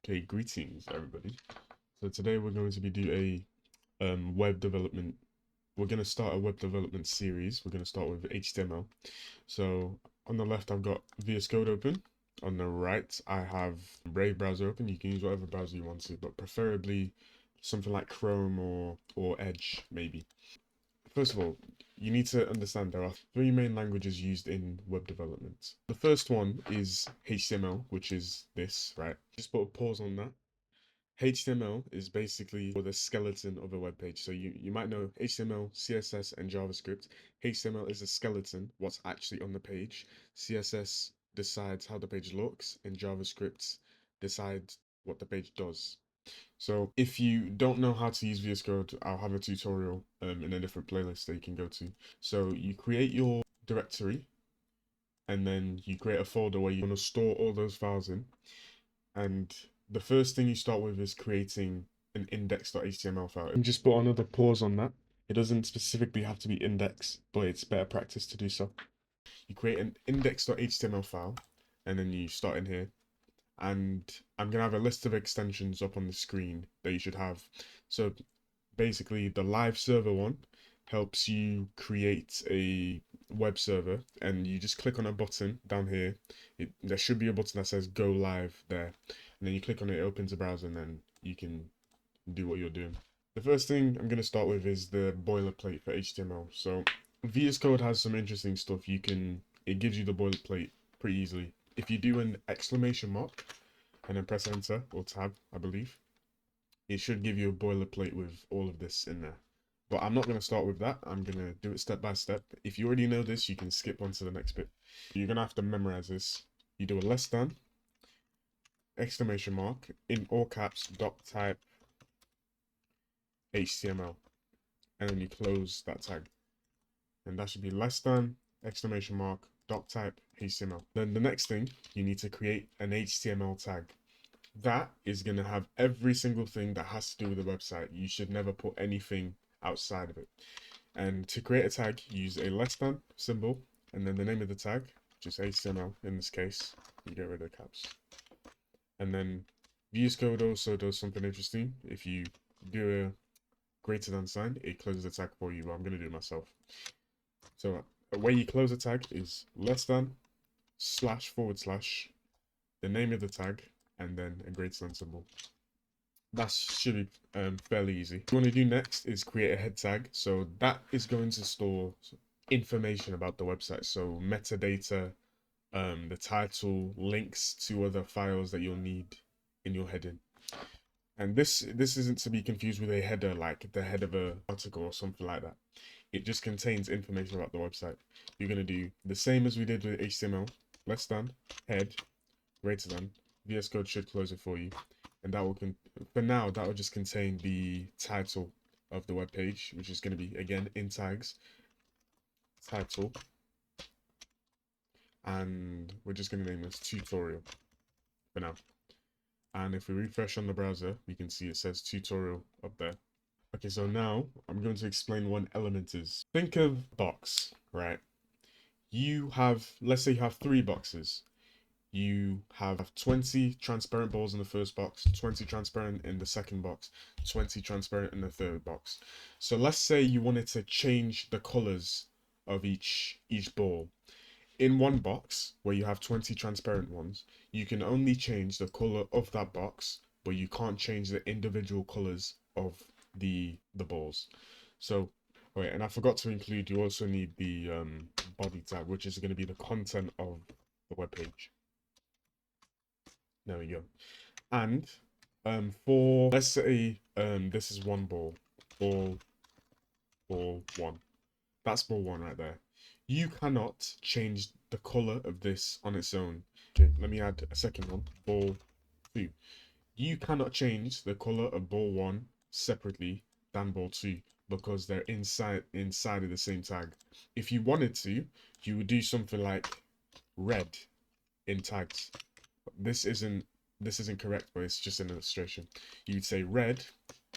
Okay, greetings everybody. So today we're going to be do a web development. We're going to start a web development series. We're going to start with HTML. So on the left I've got VS Code open. On the right I have Brave browser open. You can use whatever browser you want to, but preferably something like Chrome or Edge maybe. First of all, you need to understand there are three main languages used in web development. The first one is HTML, which is this, right? Just put a pause on that. HTML is basically the skeleton of a web page. So you might know HTML, CSS, and JavaScript. HTML is a skeleton, what's actually on the page. CSS decides how the page looks, and JavaScript decides what the page does. So if you don't know how to use VS Code, I'll have a tutorial in a different playlist that you can go to. So you create your directory, and then you create a folder where you want to store all those files in. And the first thing you start with is creating an index.html file. And just put another pause on that. It doesn't specifically have to be index, but it's better practice to do so. You create an index.html file, and then you start in here. And I'm gonna have a list of extensions up on the screen that you should have. So basically, the live server one helps you create a web server, and you just click on a button down here. There should be a button that says go live there, and then you click on it, it opens the browser, and then you can do what you're doing. The first thing I'm going to start with is the boilerplate for HTML. So VS Code has some interesting stuff. It gives you the boilerplate pretty easily. If you do an exclamation mark and then press enter or tab, I believe, it should give you a boilerplate with all of this in there. But I'm not going to start with that. I'm going to do it step by step. If you already know this, you can skip on to the next bit. You're going to have to memorize this. You do a less than, exclamation mark, in all caps, doc type, HTML. And then you close that tag. And that should be less than, exclamation mark, doc type, HTML. Then the next thing, you need to create an HTML tag. That is going to have every single thing that has to do with the website. You should never put anything outside of it. And to create a tag, use a less than symbol and then the name of the tag, which is HTML in this case. You get rid of the caps. And then VS Code also does something interesting. If you do a greater than sign, it closes the tag for you, but I'm going to do it myself. So the way you close a tag is less than // the name of the tag, and then a greater than symbol. That should be fairly easy. What you want to do next is create a head tag. So that is going to store information about the website. So metadata, the title, links to other files that you'll need in your heading. And this isn't to be confused with a header like the head of an article or something like that. It just contains information about the website. You're going to do the same as we did with HTML. Less than, head, greater than. VS Code should close it for you. And that will, for now, that will just contain the title of the web page, which is going to be, again, in tags, title. And we're just going to name this tutorial for now. And if we refresh on the browser, we can see it says tutorial up there. Okay, so now I'm going to explain what an element is. Think of box, right? Let's say you have 3 boxes. You have 20 transparent balls in the first box, 20 transparent in the second box, 20 transparent in the third box. So let's say you wanted to change the colors of each ball. In one box, where you have 20 transparent ones, you can only change the color of that box, but you can't change the individual colors of the balls. So, wait, and I forgot to include, you also need the body tag, which is going to be the content of the web page. There we go. And for, let's say this is one ball, ball 1. That's ball 1 right there. You cannot change the color of this on its own. Okay, let me add a second one, ball 2. You cannot change the color of ball 1 separately than ball 2 because they're inside of the same tag. If you wanted to, you would do something like red in tags. This isn't correct, but it's just an illustration. You would say red,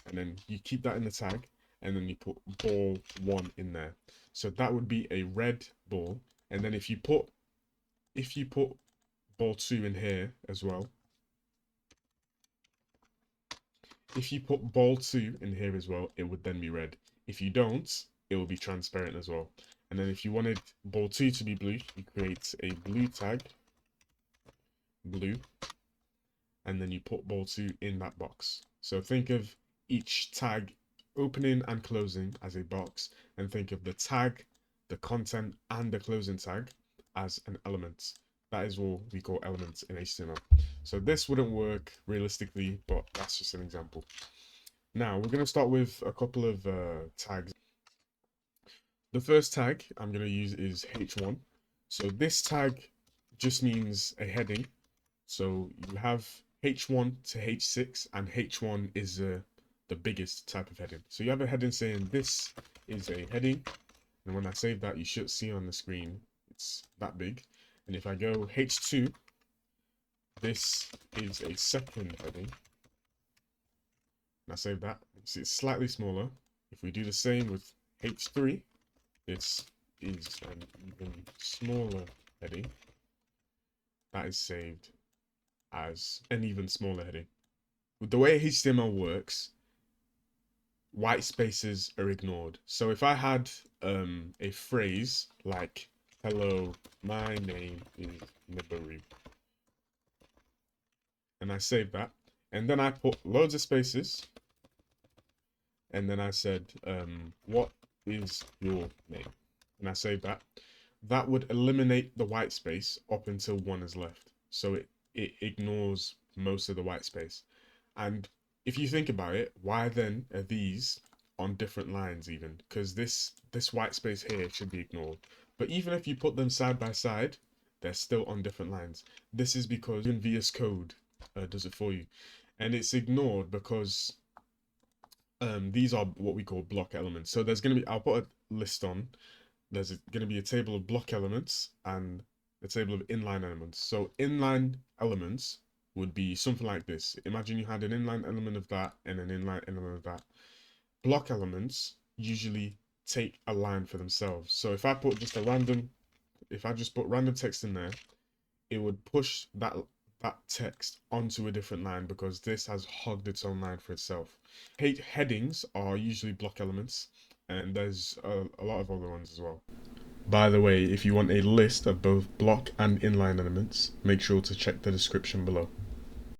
and then you keep that in the tag, and then you put ball 1 in there. So that would be a red ball. And then if you put ball 2 in here as well, If you put ball2 in here as well, it would then be red. If you don't, it will be transparent as well. And then if you wanted ball2 to be blue, you create a blue tag, blue, and then you put ball2 in that box. So think of each tag opening and closing as a box, and think of the tag, the content, and the closing tag as an element. That is what we call elements in HTML. So this wouldn't work realistically, but that's just an example. Now we're going to start with a couple of tags. The first tag I'm going to use is h1. So this tag just means a heading. So you have h1 to h6, and h1 is the biggest type of heading. So you have a heading saying this is a heading, and when I save that, you should see on the screen it's that big. And if I go h2, this is a second heading. And I save that, see it's slightly smaller. If we do the same with h3, this is an even smaller heading. That is saved as an even smaller heading. With the way HTML works, white spaces are ignored. So if I had a phrase like, hello, my name is Nibaru, and I save that, and then I put loads of spaces, and then I said, what is your name? And I save that, that would eliminate the white space up until one is left. So it ignores most of the white space. And if you think about it, why then are these on different lines even? Because this white space here should be ignored. But even if you put them side by side, they're still on different lines. This is because even VS Code does it for you. And it's ignored because these are what we call block elements. So there's going to be, I'll put a list on. There's going to be a table of block elements and a table of inline elements. So inline elements would be something like this. Imagine you had an inline element of that and an inline element of that. Block elements usually take a line for themselves. So if I put just if I just put random text in there, it would push that text onto a different line because this has hogged its own line for itself. Headings are usually block elements, and there's a lot of other ones as well. By the way, if you want a list of both block and inline elements, make sure to check the description below.